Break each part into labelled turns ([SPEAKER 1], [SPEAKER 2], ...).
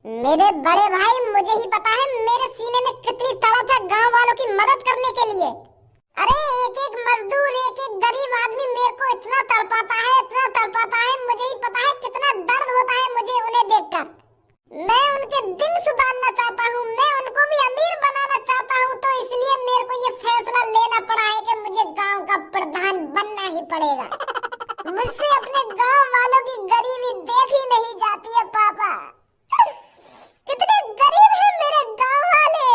[SPEAKER 1] मेरे बड़े भाई, मुझे ही पता है मेरे सीने में कितनी तड़प है गांव वालों की मदद करने के लिए। अरे एक एक मजदूर, एक एक गरीब आदमी मेरे को इतना तड़पाता है, इतना तड़पाता है। मुझे ही पता है कितना दर्द होता है मुझे उन्हें देखकर। मैं उनके दिन सुधारना चाहता हूँ, मैं उनको भी अमीर बनाना चाहता हूँ, तो इसलिए मेरे को ये फैसला लेना पड़ा है कि मुझे गांव का प्रधान बनना ही पड़ेगा। मुझसे अपने गांव वालों की गरीबी देखी नहीं जाती है पापा। कितने गरीब हैं मेरे गांव वाले।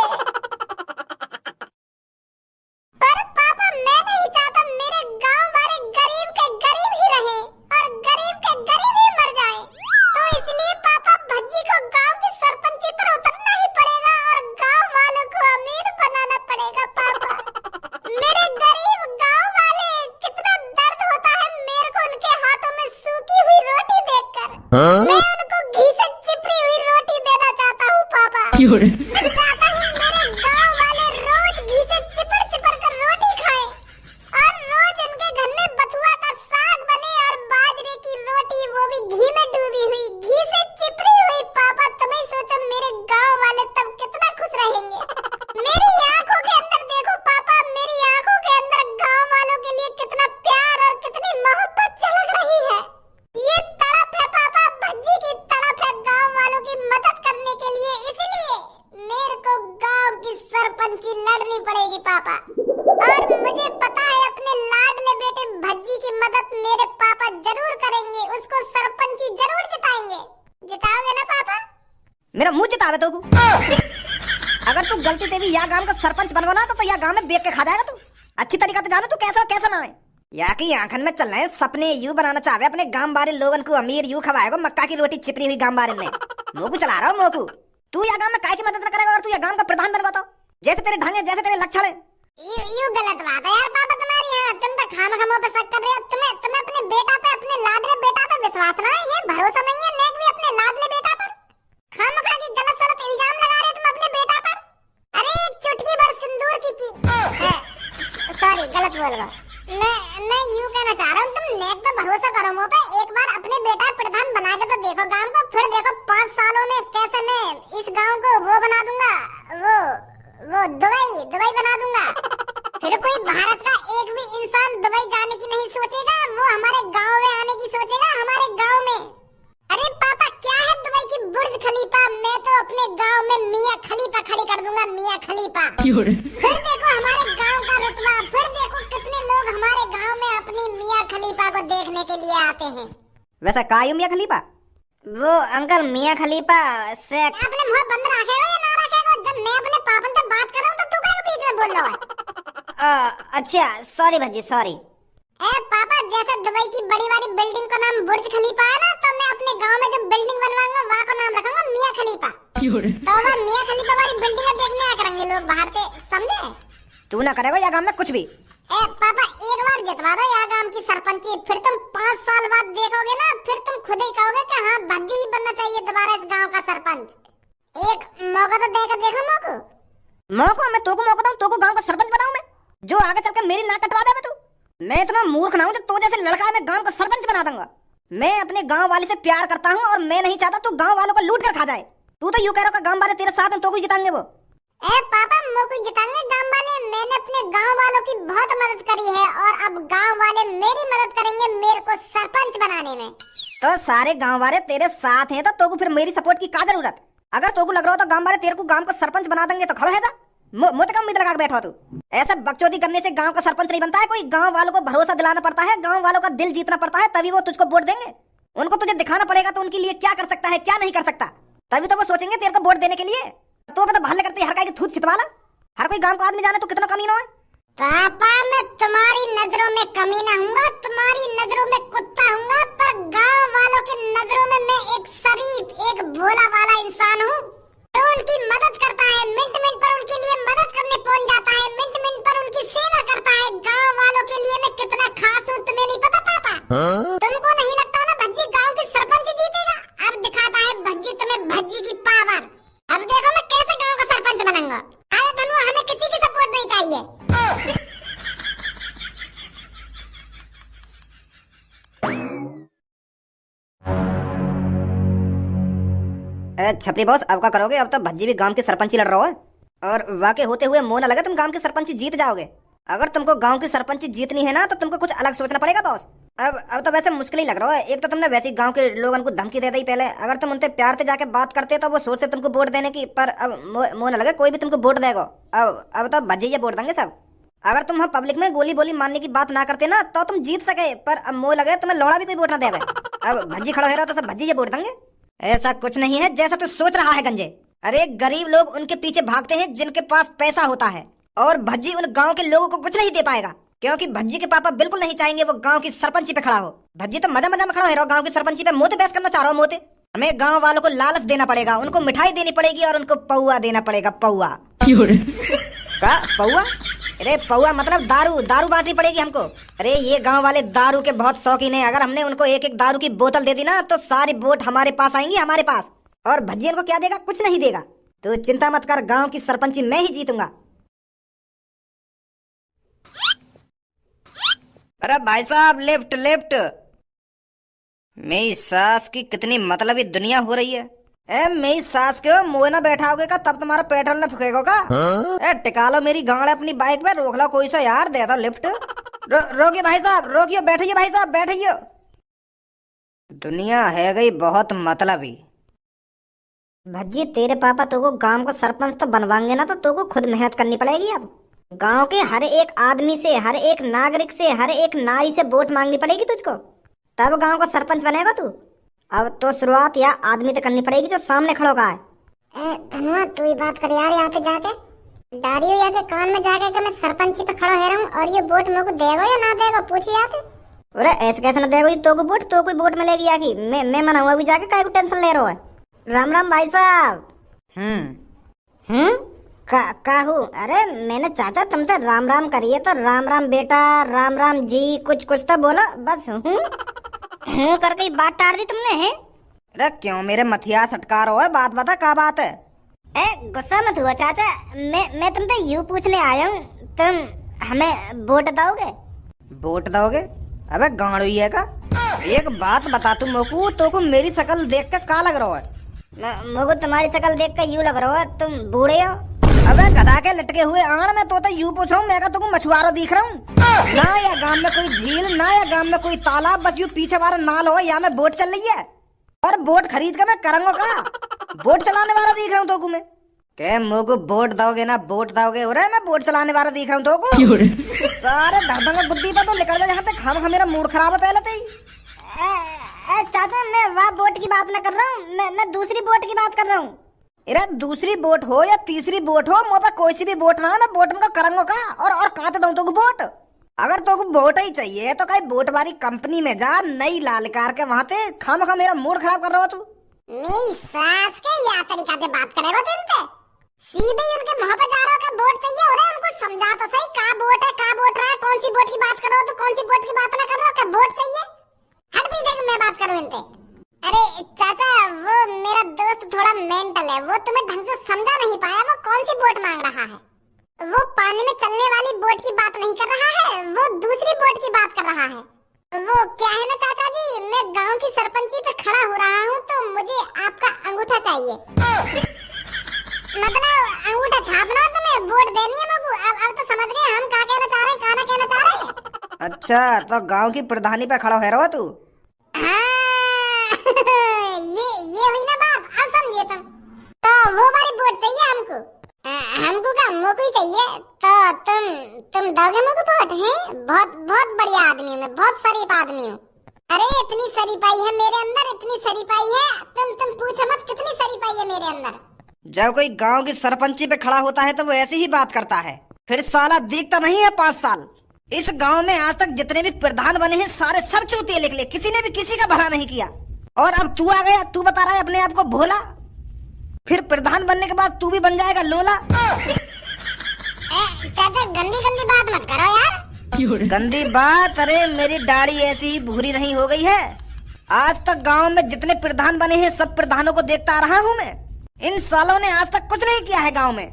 [SPEAKER 1] पर पापा, मैं नहीं चाहता मेरे गांव वाले गरीब के गरीब ही रहे और गरीब के गरीब ही मर जाए। तो इसलिए पापा, भज्जी को गांव की सरपंची पर उतरना ही पड़ेगा और गांव वालों को अमीर बनाना पड़ेगा पापा। मेरे गरीब गांव वाले, कितना दर्द होता है मेरे को उनके हाथों में सूखी हुई रोटी देखकर। मैं उनको घी से चिपड़ी हुई रोटी देना चाहता हूँ पापा। मैं चाहता हूँ मेरे गांव वाले रोज घी से चिपड़ चिपड़ कर रोटी खाएं और रोज उनके घर में बथुआ का साग बने और बाजरे की रोटी, वो भी घी में डूबी हुई, घी से चिपड़ी हुई। पापा, तुम्हें सोचो मेरे गांव वाले तब कितना खुश रहेंगे। मेरी आंखों के अंदर देखो पापा, मेरी आंखों के अंदर गांव वालों के लिए कितना प्यार और कितनी मोहब्बत झलक रही है। ये तड़प है पापा, भज्जी की तड़प है गांव वालों की मदद करने के लिए। इसलिए मेरे को गांव की सरपंची लड़नी पड़ेगी पापा। और मुझे पता है अपने लाडले बेटे भज्जी की मदद मेरे पापा जरूर करेंगे, उसको सरपंची जरूर जिताएंगे। जिताओगे ना पापा?
[SPEAKER 2] मेरा मुंह जितावे तो अगर तू गलती से भी या गांव का सरपंच बन गो ना तो या गांव में बेच के खा जाएगा तू। अच्छी तरीका से जानो तू कैसा कैसा ना है। या की आंखन में चल रहे सपने यू बनाना चाहे अपने गांव बारे लोगन को अमीर यू खवाएगा मक्का की रोटी चिपड़ी हुई गांव बारे में। मोकू चला रहा हूँ मोकू। तू या गांव में काय की मदद न करेगा और तू या गांव का प्रधान बन गो तो जैसे तेरे ढंग है, जैसे तेरे लक्षण है।
[SPEAKER 1] यू गलत बात है यार पापा तुम्हारी। यहाँ तुम तो खामखामों पे शक कर रहे हो। तुम्हें अपने बेटा पे, अपने लाडले बेटा पे विश्वास ना है, भरोसा नहीं है नेक भी अपने लाडले बेटा पर। खामखा की गलत सलत इल्जाम लगा रहे तुम अपने बेटा पर। अरे एक चुटकी भर सिंदूर की सॉरी गलत बोल गया। मैं यूं कहना चाह रहा हूँ, तुम नेक तो भरोसा करो मुँह पे। एक बार अपने बेटा प्रधान बना के तो देखो गांव को, फिर देखो 5 सालों में कैसे मैं इस गांव को वो बना दूंगा, वो दुबई बना दूंगा। फिर कोई भारत का एक भी इंसान दुबई जाने की नहीं सोचेगा, वो हमारे गांव में आने की सोचेगा, हमारे गांव में। अरे पापा, क्या है दुबई की बुर्ज खलीफा, मैं तो अपने गांव में मियां खलीफा खड़ी कर दूंगा, मियां खलीफा। फिर देखो हमारे गांव का रुतबा, फिर देखो कितने लोग हमारे गांव में अपनी मियां खलीफा को देखने के लिए आते हैं।
[SPEAKER 2] वैसा का मियां खलीफा?
[SPEAKER 1] वो अंकल मियां खलीफा से अपने मुंह बंद रखेगा या ना रखेगा? जब मैं अपने पापन से बात कर रहा हूँ तो तू क्या बीच में बोल रहा है?
[SPEAKER 2] अच्छा सॉरी भज्जी सॉरी।
[SPEAKER 1] पापा, जैसे दुबई की बड़ी वाली बिल्डिंग का नाम बुर्ज खलीफा है ना, तो मैं अपने गांव में जो बिल्डिंग बनवाऊंगा वहाँ का नाम रखूंगा मियां खलीफा। तो वह मियां खलीफा वाली बिल्डिंग देखने आया करेंगे लोग बाहर से, समझे?
[SPEAKER 2] तू ना करेगा या गांव में कुछ भी।
[SPEAKER 1] पापा, एक बार जितवा दो या गांव की सरपंची, फिर तुम 5 साल बाद देखोगे ना, फिर तुम खुद ही कहोगे कि हाँ भज्जी ही बनना चाहिए दोबारा इस गांव का सरपंच। एक मौका तो देकर देखो।
[SPEAKER 2] मौका? मैं तोको मौका दूं, तोको गांव का सरपंच बनाऊं मैं, जो आगे चल के मेरी नाक कटवा देवे तू। मैं इतना मूर्ख ना हूं जो तो जैसे लड़का है मैं गांव का सरपंच बना दूंगा। मैं अपने गांव वाले से प्यार करता हूं और मैं नहीं चाहता तू गांव वालों को लूट कर खा जाए। तू तो यूं कह रहा है गांव वाले तेरे साथ हैं, तो कोई जिताएंगे वो।
[SPEAKER 1] पापा, मोको जिताएंगे गांव वाले। मैंने अपने गांव वालों की बहुत मदद करी है और अब गांव वाले मेरी मदद करेंगे मेरे को सरपंच बनाने में।
[SPEAKER 2] तो सारे गांव वाले तेरे साथ हैं तो तोको फिर मेरी सपोर्ट की क्या जरूरत? अगर तोको लग रहा हो तो गांव वाले तेरे को गांव का सरपंच बना देंगे तो खड़ो है जा। मुझे कम उम्मीद लगा के बैठा तू। ऐसा बकचोदी करने से गांव का सरपंच नहीं बनता है कोई। गांव वालों को भरोसा दिलाना पड़ता है, गांव वालों का दिल जीतना पड़ता है, तभी वो तुझको वोट देंगे। उनको तुझे दिखाना पड़ेगा तो उनके लिए क्या कर सकता है क्या नहीं कर सकता, तभी तो वो सोचेंगे तेरे को वोट देने के लिए। तो मैं तो भाले करते हर की थूत छितवाला। हर कोई गांव का आदमी जाने तो कितना कमीना है।
[SPEAKER 1] पापा, मैं तुम्हारी नजरों में कमीना हूँगा, तुम्हारी नजरों में कुत्ता हूँगा, पर गांव वालों की नजरों में मैं एक शरीफ, एक भोला वाला इंसान हूँ जो उनकी मदद करता है। मिनट मिनट पर उनके लिए मदद करने पहुँच जाता है, मिनट मिनट पर उनकी सेवा करता है। गांव वालों के लिए मैं कितना खास हूँ तुम्हें नहीं पता पापा? तुमको नहीं लगता ना भज्जी गांव की सरपंच जीतेगा? अब दिखाता है भज्जी तुम्हें भज्जी की पावर। अब देखो मैं कैसे गांव का सरपंच बनूंगा। अरे धनु, हमें किसी की सपोर्ट नहीं चाहिए।
[SPEAKER 2] छपरी बॉस, अब क्या करोगे? अब तो भज्जी भी गांव के सरपंच ही लड़ रहा है और वाकई होते हुए मोह न लगे तुम गांव की सरपंच जीत जाओगे। अगर तुमको गांव की सरपंच जीतनी है ना तो तुमको कुछ अलग सोचना पड़ेगा बॉस। अब तो वैसे मुश्किल ही लग रहा है। एक तो तुमने वैसे ही गांव के लोगों को धमकी दे दी पहले। अगर तुम उनसे प्यार से जाके बात करते तो वो सोचते तुमको वोट देने की, पर अब मोह न लगे कोई भी तुमको वोट देगा। अब तो भज्जी वोट देंगे सब। अगर तुम हम पब्लिक में गोली बोली मारने की बात ना करते ना तो तुम जीत सके, पर अब मोह लगे तुम्हें लौड़ा भी कोई वोट ना देगा। अब भज्जी खड़ा है रहा तो सब भज्जी वोट देंगे। ऐसा कुछ नहीं है जैसा तू सोच रहा है गंजे। अरे गरीब लोग उनके पीछे भागते हैं जिनके पास पैसा होता है, और भज्जी उन गांव के लोगों को कुछ नहीं दे पाएगा, क्योंकि भज्जी के पापा बिल्कुल नहीं चाहेंगे वो गांव की सरपंची पे खड़ा हो। भज्जी तो मजा मजा में खड़ा है गांव की सरपंची पे मोते बहस करना चाह रहा हूँ मोते। हमें गांव वालों को लालच देना पड़ेगा, उनको मिठाई देनी पड़ेगी और उनको पौआ देना पड़ेगा। पौआ का पौआ? अरे पौआ मतलब दारू, दारू बांटनी पड़ेगी हमको। अरे ये गांव वाले दारू के बहुत शौकीन है। अगर हमने उनको एक एक दारू की बोतल दे दी ना तो सारी वोट हमारे पास आएंगी, हमारे पास। और भज्जी को क्या देगा? कुछ नहीं देगा। तो चिंता मत कर, गांव की सरपंची मैं ही जीतूंगा। अरे भाई साहब, लेफ्ट लेफ्ट। मेरी सास की कितनी मतलबी दुनिया हो रही है। मेरी सास के मुँह ना बैठाओगे का तब तुम्हारा पेट्रोल न फुकेगा का? टिका लो मेरी गाड़ अपनी बाइक पे, रोक लो कोई सा यार, दे दो लिफ्ट। रोकिए भाई साहब, रोकिए, बैठिए भाई साहब, बैठिए। दुनिया है गई बहुत मतलबी। भज्जी तेरे पापा तो को गांव को सरपंच तो बनवाएंगे ना, तो को खुद मेहनत करनी पड़ेगी। अब गांव के हर एक आदमी से, हर एक नागरिक से, हर एक नारी से वोट मांगनी पड़ेगी तुझको, तब गांव का सरपंच बनेगा तू। अब तो शुरुआत या आदमी तो करनी पड़ेगी जो सामने खड़ो का है।
[SPEAKER 1] धनुआ तू ही बात कर यार, यहाँ पे जाके डारियो या के कान में जाके कि मैं सरपंची पे खड़ा है रहूं और ये वोट मेरे को देगा या ना देगा, पूछी जाके।
[SPEAKER 2] अरे ऐसे कैसे ना देगा? तो को वोट, तो कोई वोट मिलेगी या की? मैं मना हुआ भी जाके काय को टेंशन ले रहा है। राम राम भाई साहब। काहू? अरे मैंने चाचा तुमसे राम राम करिए तो राम राम बेटा, राम राम जी, कुछ कुछ तो बोलो। बस हूँ करके बात टार दी तुमने है। अरे क्यों मेरे मथिया सटका रहा है? बात बता, क्या बात है? गुस्सा मत हुआ चाचा, मैं तुमसे यूँ पूछने आया हूँ, तुम हमें वोट दोगे? वोट दोगे? अबे गांडू है का? एक बात बता तू मोकू, तो को मेरी शक्ल देख के का लग रहा है? मोकू तुम्हारी शक्ल देख के यूँ लग रहा है तुम बूढ़े हो। अबे गधा के लटके हुए आड़ में तो यूँ पूछ रहा हूँ, मैं का तुमको मछुआरा दिख रहा हूँ ना? या गांव में कोई झील, ना या गांव में कोई तालाब, बस यूँ पीछे वाला नाल हो, यहाँ में बोट चल रही है और बोट खरीद के मैं करूंगा का? बोट चलाने वाला दिख रहा हूँ तो मैं के मोको बोट दोगे ना? बोट दोगे? अरे मैं बोट चलाने वाला दिख रहा हूँ तो सारे धड़धंगा बुद्धि पर तो निकल जा यहाँ से। खाम खा मेरा मूड खराब है पहले से ही। चाचा मैं वह बोट की बात ना कर रहा हूँ, मैं दूसरी बोट की बात कर रहा हूँ। अरे दूसरी बोट हो या तीसरी बोट हो, मुँह पे कोई सी भी बोट ना, मैं बोट में करूंगा का? और कहाँ दूं तो बोट? अगर तो बोट ही चाहिए तो कहीं बोट वाली कंपनी में जा, नई लाल कार के वहाँ से। खाम खा मेरा मूड खराब कर रहा हो तू।
[SPEAKER 1] मेरी सास के या तरीका से बात करेगा तू इनसे? सीधे ही उनके मुंह पे जा रहा हो कि वोट चाहिए। अरे उनको समझा तो सही, का वोट है, का वोट रहा है, कौन सी वोट की बात कर रहे हो, तो कौन सी वोट की बात ना कर रहे हो कि वोट चाहिए। हट भी देख, मैं बात करूं इनसे। अरे चाचा वो मेरा दोस्त थोड़ा मेंटल है, वो तुम्हें ढंग से समझा नहीं पाया वो कौन सी वोट मांग रहा है। वो पानी में चलने वाली बोट की बात नहीं कर रहा है, वो दूसरी बोट की बात कर रहा है। वो क्या है ना चाचा जी, मैं गांव की सरपंची पे खड़ा हो रहा हूँ तो मुझे आपका अंगूठा चाहिए। मतलब अंगूठा छापना है तुम्हें, वोट देनी है मगू। अब तो समझ गए हम क्या कहना चाह रहे हैं, क्या ना कहना चाह रहे हैं।
[SPEAKER 2] अच्छा तो गांव की प्रधानी पे खड़ा है रहो तू?
[SPEAKER 1] ये हुई ना बात, अब समझिए तुम। तो वो वाली वोट चाहिए हमको। हमको का मोको ही चाहिए। तो तुम दोगे मोको वोट? है बहुत बहुत बढ़िया आदमी हूँ मैं, बहुत शरीफ आदमी हूँ। अरे इतनी शरीफाई है मेरे अंदर, इतनी शरीफाई है, तुम पूछो मत कितनी शरीफाई है मेरे अंदर।
[SPEAKER 2] जब कोई गांव की सरपंची पे खड़ा होता है तो वो ऐसी ही बात करता है, फिर साला दिखता नहीं है 5 साल। इस गांव में आज तक जितने भी प्रधान बने हैं सारे सब चूतिए निकले, किसी ने भी किसी का भला नहीं किया। और अब तू आ गया, तू बता रहा है अपने आप को भोला, फिर प्रधान बनने के बाद तू भी बन जाएगा लोला।
[SPEAKER 1] चाचा गंदी गंदी बात मत करो यार।
[SPEAKER 2] गंदी बात? अरे मेरी दाढ़ी ऐसी ही भूरी नहीं हो गई है। आज तक गांव में जितने प्रधान बने हैं सब प्रधानों को देखता आ रहा हूँ मैं। इन सालों ने आज तक कुछ नहीं किया है गांव में।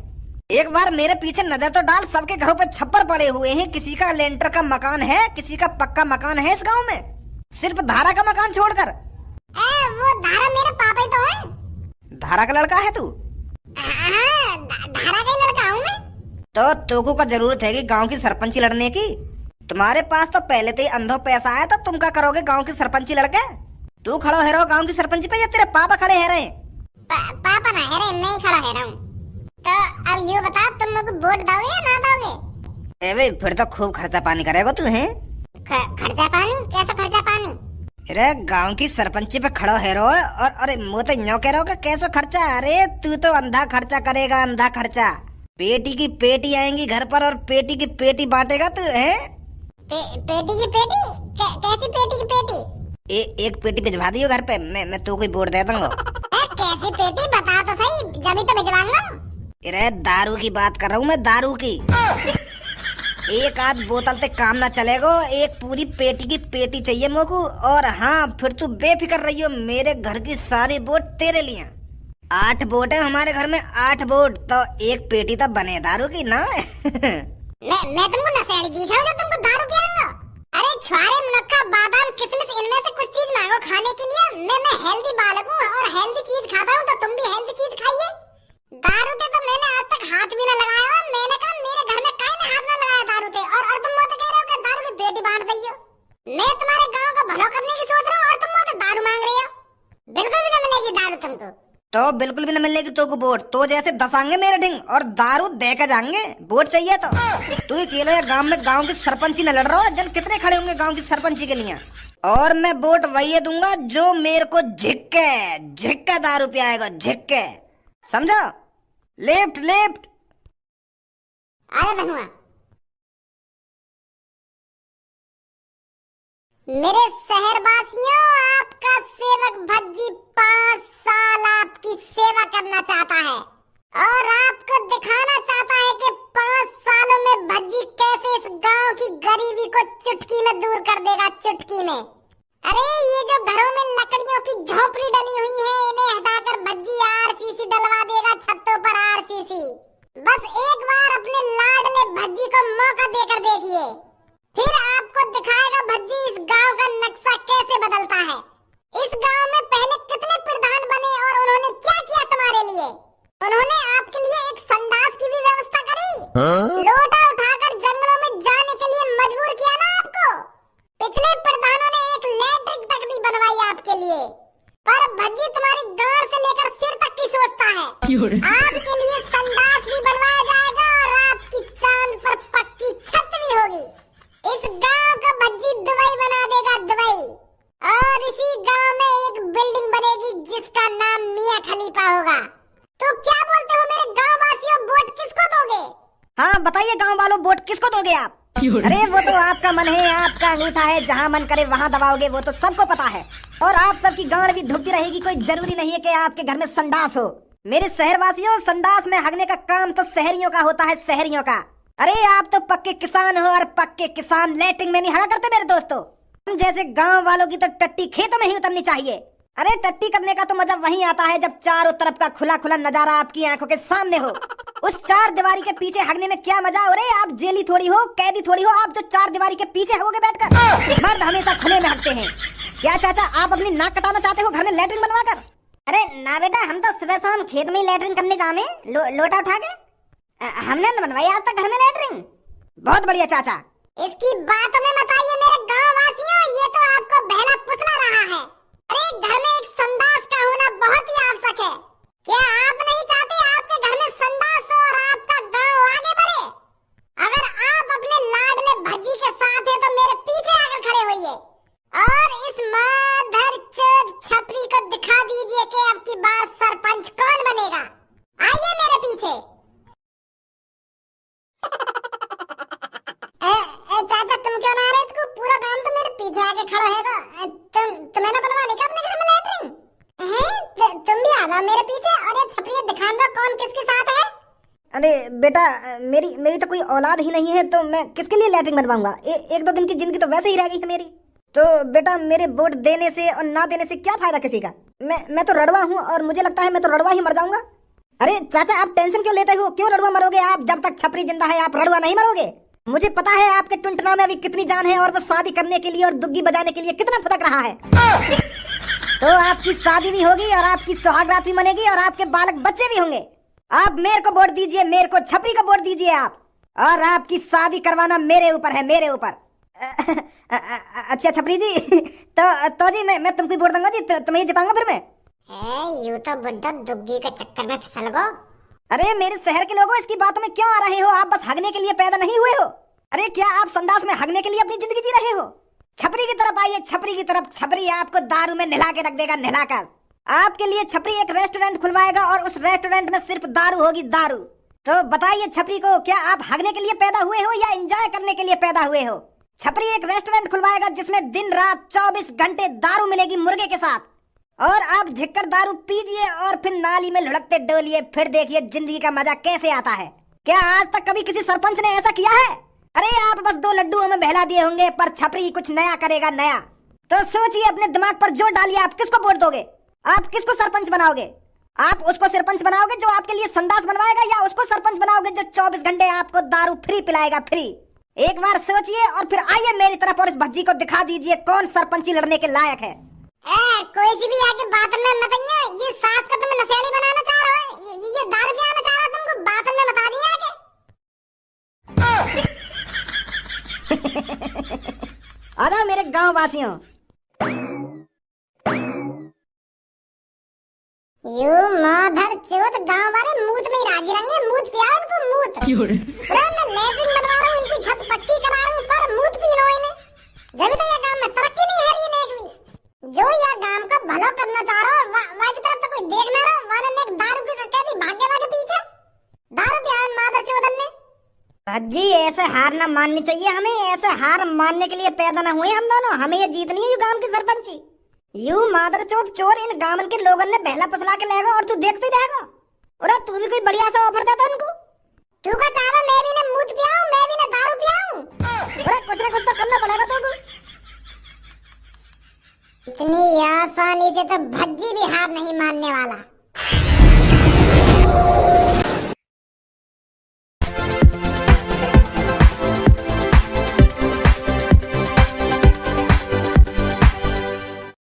[SPEAKER 2] एक बार मेरे पीछे नजर तो डाल, सबके घरों पे छप्पर पड़े हुए हैं, किसी का लेंटर का मकान है, किसी का पक्का मकान है इस गांव में, सिर्फ धारा का मकान छोड़कर।
[SPEAKER 1] वो धारा मेरे पापा ही तो है।
[SPEAKER 2] धारा का लड़का है तू?
[SPEAKER 1] हाँ, धारा का ही लड़का हूँ मैं।
[SPEAKER 2] तो तुमको का जरूरत है कि गांव की सरपंची लड़ने की? तुम्हारे पास तो पहले से ही अंधो पैसा है, तो तुम क्या करोगे गांव की सरपंची लड़के? तू खड़ो है रहो गांव की सरपंची पे या तेरे पापा खड़े है रहे?
[SPEAKER 1] पापा ना है रहे, मैं ही खड़ा है रहा हूँ। तो अब ये बता, तुम लोग वोट दोगे या ना दोगे?
[SPEAKER 2] ए फिर तो खूब खर्चा पानी करेगा तू है?
[SPEAKER 1] खर्चा पानी? कैसा खर्चा पानी?
[SPEAKER 2] अरे गांव की सरपंची पे खड़ो है रो और अरे मुँह तो यूं कह रहा हो कैसा खर्चा? अरे तू तो अंधा खर्चा करेगा, अंधा खर्चा। पेटी की पेटी आएंगी घर पर और पेटी की पेटी बांटेगा तू है?
[SPEAKER 1] पेटी की पेटी? कैसी पेटी की पेटी?
[SPEAKER 2] एक पेटी भिजवा दियो घर पे, मैं तो कोई वोट दे दूंगा।
[SPEAKER 1] कैसी पेटी बता तो सही, जब तो भिजवाऊंगा।
[SPEAKER 2] अरे दारू की बात कर रहा हूँ मैं, दारू की। एक आध बोतल से काम ना चलेगा, एक पूरी पेटी की पेटी चाहिए मोको। और हाँ, फिर तू बेफिक्र रही हो, मेरे घर की सारी वोट तेरे लिए। 8 वोट है हमारे घर में, 8 वोट, तो एक पेटी तो बने दारू की ना।
[SPEAKER 1] मैं तुमको नशेड़ी दिख रहा हूँ जो तुमको दारू पिलाऊंगा? अरे छुआरे, मुनक्का, बादाम, किशमिश, इनमें से कुछ चीज मांगो खाने के लिए। मैं हेल्दी बालक हूँ और हेल्दी चीज खाता हूँ, तो तुम भी हेल्दी चीज खाइए। दारू ते तो मैंने आज तक हाथ भी ना लगाया। मैंने कहा मेरे घर में काहे ने हाथ ना लगाया दारू ते, और तुम मुझे कह रहे हो कि दारू की पेटी बांट दइयो। मैं तुम्हारे गांव का भला करने की सोच रहा हूँ और तुम मुझे दारू मांग रहे हो। बिल्कुल भी ना मिलेगी दारू तुमको।
[SPEAKER 2] तो बिल्कुल भी न मिलने की तो को वोट, तो जैसे दसांगे मेरे ढिंग और दारू दे के जाएंगे। वोट चाहिए तो तू अकेले या गांव में गांव की सरपंची न लड़ रहा हो, जन कितने खड़े होंगे गांव की सरपंची के लिए। और मैं वोट वही दूंगा जो मेरे को झिक्के दारू पियाएगा, झिक्के, समझो? Left left.
[SPEAKER 1] आजा धनुआ। मेरे शहरवासियों, आपका सेवक भज्जी 5 साल आपकी सेवा करना चाहता है और आपको दिखाना चाहता है कि 5 सालों में भज्जी कैसे इस गांव की गरीबी को चुटकी में दूर कर देगा, चुटकी में। अरे ये जो घरों में लकड़ियों की झोपड़ी डली हुई है, इन्हें हटाकर भज्जी आरसीसी डलवा देगा, छतों पर आरसीसी। बस एक बार अपने लाडले भज्जी को मौका देकर देखिए, फिर आपको दिखाएगा भज्जी इस गांव का नक्शा कैसे बदलता है। इस गांव में पहले कितने प्रधान बने और उन्होंने क्या किया तुम्हारे लिए? उन्होंने आपके लिए एक संडास की भी व्यवस्था करी। लोटा उठाकर जंगलों में जाने के लिए मजबूर किया ना आपको। पिछले प्रधानों ने एक लैट्रिन तक नहीं बनवाई आपके लिए। पर भज्जी तुम्हारी गांड से लेकर सिर तक की सोचता है। आपके लिए संडास भी बनवाया जाएगा और आपकी चांद पर पक्की छत भी होगी। इस गांव का भज्जी दुबई बना देगा, दुबई। और इसी गांव में एक बिल्डिंग बनेगी जिसका नाम मियां खलीफा होगा। तो क्या बोलते हो मेरे गांव वासियों, वोट किसको दोगे?
[SPEAKER 2] हाँ बताइए गांव वालों, वोट किसको दोगे आप? अरे वो तो आपका मन है, आपका अंगूठा है, जहाँ मन करे वहाँ दबाओगे, वो तो सबको पता है। और आप सबकी गांड भी धुकती रहेगी, कोई जरूरी नहीं है कि आपके घर में संडास हो। मेरे शहरवासियों, संडास में हगने का काम तो शहरियों का होता है, शहरियों का। अरे आप तो पक्के किसान हो और पक्के किसान लैट्रिन में नहीं हगा करते मेरे दोस्तों। हम जैसे गांव वालों की तो टट्टी खेतों में ही उतरनी चाहिए। अरे टट्टी करने का तो मजा वहीं आता है जब चारों तरफ का खुला खुला नजारा आपकी आंखों के सामने हो। उस 4 दीवारी के पीछे हगने में क्या मजा? अरे आप जेली थोड़ी हो, कैदी थोड़ी हो, आप जो 4 दीवारी के पीछे होगे बैठकर। मर्द हमेशा खुले में हगते हैं। क्या चाचा आप अपनी नाक कटाना चाहते हो घर में लैट्रिन बनवा कर? अरे ना बेटा, हम तो सुबह शाम खेत में लैट्रिन करने जाने, लोटा उठा के। हमने न बनवाई आज तक घर में लैट्रिन। बहुत बढ़िया चाचा।
[SPEAKER 1] इसकी बातों में मत आइए मेरे गांव वासियों, ये तो आपको बहला फुसला रहा है। अरे घर में एक संडास का होना बहुत ही आवश्यक है। क्या आप नहीं चाहते आपके घर में संडास हो और आपका गांव आगे बढ़े? अगर आप अपने लाडले भज्जी के साथ हैं तो मेरे पीछे आकर खड़े होइए और इस माधर चोद छपरी को दिखा दीजिए कि अब की बार सरपंच कौन बनेगा। आइए मेरे पीछे। चाचा तुम क्यों ना आ रहे? इसको पूरा काम तो मेरे पीछे आके खड़ा है। तुम्हें ना बनवा लेगा अपने घर में लैट्रिन है? तुम भी आ जाओ मेरे पीछे और ये छपरी दिखा दो कौन किसके साथ है।
[SPEAKER 2] अरे बेटा, मेरी तो कोई औलाद ही नहीं है, तो मैं किसके लिए लैट्रिन बनवाऊंगा? 1-2 दिन की जिंदगी तो वैसे ही रह गई है मेरी। तो बेटा मेरे वोट देने से और ना देने से क्या फायदा किसी का? मैं तो रड़वा हूँ और मुझे लगता है मैं तो रड़वा ही मर जाऊंगा। अरे चाचा आप टेंशन क्यों लेते हो? क्यों रड़वा मरोगे आप? जब तक छपरी जिंदा है आप रड़वा नहीं मरोगे। मुझे पता है आपके टुनटुना में अभी कितनी जान है और वो शादी करने के लिए और दुग्गी बजाने के लिए कितना फटक रहा है। तो आपकी शादी भी होगी और आपकी सुहागरात भी मनेगी और आपके बालक बच्चे भी होंगे। आप मेरे को वोट दीजिए, मेरे को छपरी को वोट दीजिए आप, और आपकी शादी करवाना मेरे ऊपर है, मेरे ऊपर। अच्छा छपरी जी, तो जी मैं तुमको वोट दूंगा जी, तुम्हें जिताऊंगा फिर मैं।
[SPEAKER 1] यूं तो बुड्ढा दुग्गी के चक्कर में फिसल गो।
[SPEAKER 2] अरे मेरे शहर के लोगों, इसकी बातों में क्यों आ रहे हो? आप बस हगने के लिए पैदा नहीं हुए हो। अरे क्या आप संडास में हगने के लिए अपनी जिंदगी जी रहे हो? छपरी की तरफ आइए, छपरी की तरफ। छपरी आपको दारू में नहला के रख देगा, नहलाकर। आपके लिए छपरी एक रेस्टोरेंट खुलवाएगा और उस रेस्टोरेंट में सिर्फ दारू होगी, दारू। तो बताइए छपरी को, क्या आप हगने के लिए पैदा हुए हो या एंजॉय करने के लिए पैदा हुए हो? छपरी एक रेस्टोरेंट खुलवाएगा जिसमें दिन रात 24 घंटे दारू मिलेगी मुर्गे के साथ, और आप झिककर दारू पीजिए और फिर नाली में लुढ़कते डोलिए, फिर देखिए जिंदगी का मजा कैसे आता है। क्या आज तक कभी किसी सरपंच ने ऐसा किया है? अरे आप बस 2 लड्डुओं में बहला दिए होंगे, पर छपरी कुछ नया करेगा, नया। तो सोचिए, अपने दिमाग पर जोर डालिए, आप किसको वोट दोगे? आप किसको सरपंच बनाओगे? आप उसको सरपंच बनाओगे जो आपके लिए संडास बनवाएगा, या उसको सरपंच बनाओगे जो 24 घंटे आपको दारू फ्री पिलाएगा, फ्री? एक बार सोचिए और फिर आइए मेरी तरफ और इस भज्जी को दिखा दीजिए कौन सरपंची लड़ने के लायक है।
[SPEAKER 1] कोई सी भी आके बात में मत आइए। ये सास का तुम नशेड़ी बनाना चाह रहे हो, ये दारू पिलाना चाह रहा है तुमको, बात में बता दिया आके।
[SPEAKER 2] आ जाओ मेरे गांव वासियों।
[SPEAKER 1] यू माधर चोत, गांव वाले मूत में ही राजी रहेंगे। मूत पियाओ उनको, मूत। मैं लेटरिन बनवा रहा हूँ, उनकी छत पक्की करा रहा हूँ, पर मूत पी लो इन्हें। जब तो ये गांव में तरक्की नहीं है रही एक भी। जो यह गांव का भला करना चाह रहा है, वहाँ की तरफ तो कोई देख ना रहा। वाले ने दारू की कहती भागे पीछे दारू पिया माधर चोदन ने।
[SPEAKER 2] भज्जी ऐसे हार ना माननी चाहिए हमें, ऐसे हार मानने के लिए पैदा ना हुए हम दोनों। हमें ये जीतनी है, यू गांव की सरपंची। यू मादर चोद चोर, इन गांव के लोगों ने बहला फसला के लेगा और तू देखते ही रहेगा। और तू भी कोई बढ़िया सा ऑफर देता उनको।
[SPEAKER 1] तू का चाहा मैं भी ना मूत पियाऊं, मैं भी ना दारू पियाऊं।
[SPEAKER 2] अरे कुछ ना कुछ तो करना पड़ेगा तुमको।
[SPEAKER 1] इतनी आसानी से तो भज्जी भी हार नहीं मानने वाला।